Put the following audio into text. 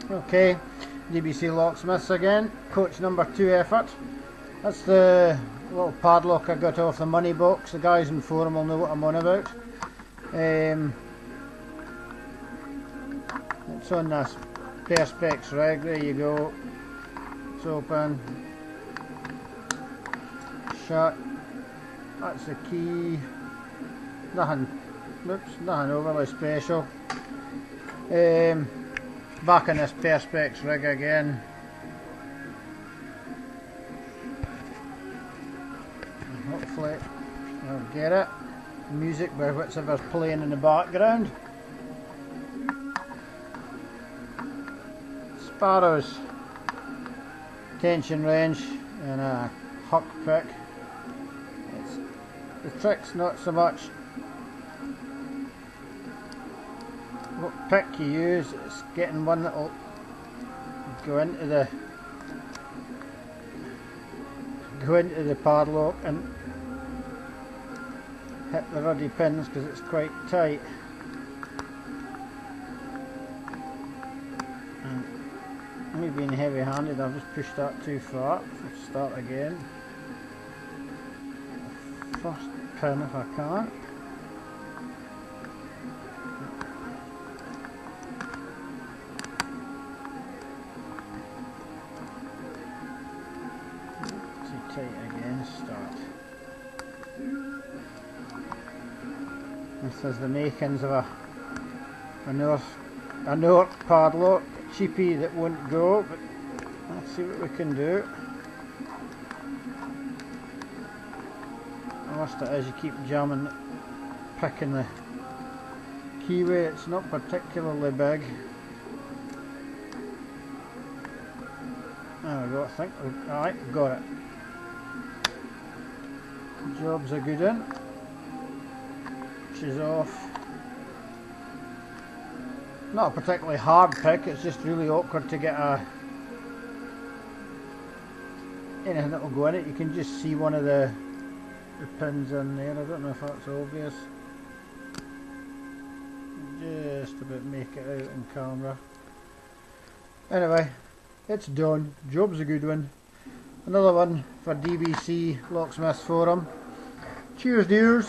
Okay, DBC Locksmiths again, coach number 2 effort. That's the little padlock I got off the money box. The guys in the forum will know what I'm on about. It's on this perspex rig, there you go. It's open, shut, that's the key. Nothing overly special. Back in this perspex rig again. Hopefully I'll get it. Music by whatever's playing in the background. Sparrows, tension wrench and a huck pick. The trick's not so much what pick you use, it's getting one that'll go into the padlock and hit the ruddy pins because it's quite tight. And me being heavy handed, I've just pushed that too far. Let's start again. First pin if I can. Too tight again, start. This is the makings of a North padlock, cheapie that won't go, but let's see what we can do. The worst it is you keep jamming, picking the keyway, it's not particularly big. There we go, I think alright, got it. Job's a good one. She's off. Not a particularly hard pick, it's just really awkward to get anything that will go in it. You can just see one of the pins in there. I don't know if that's obvious. Just about make it out in camera. Anyway, it's done. Job's a good one. Another one for DBC Locksmiths Forum. Cheers, dears.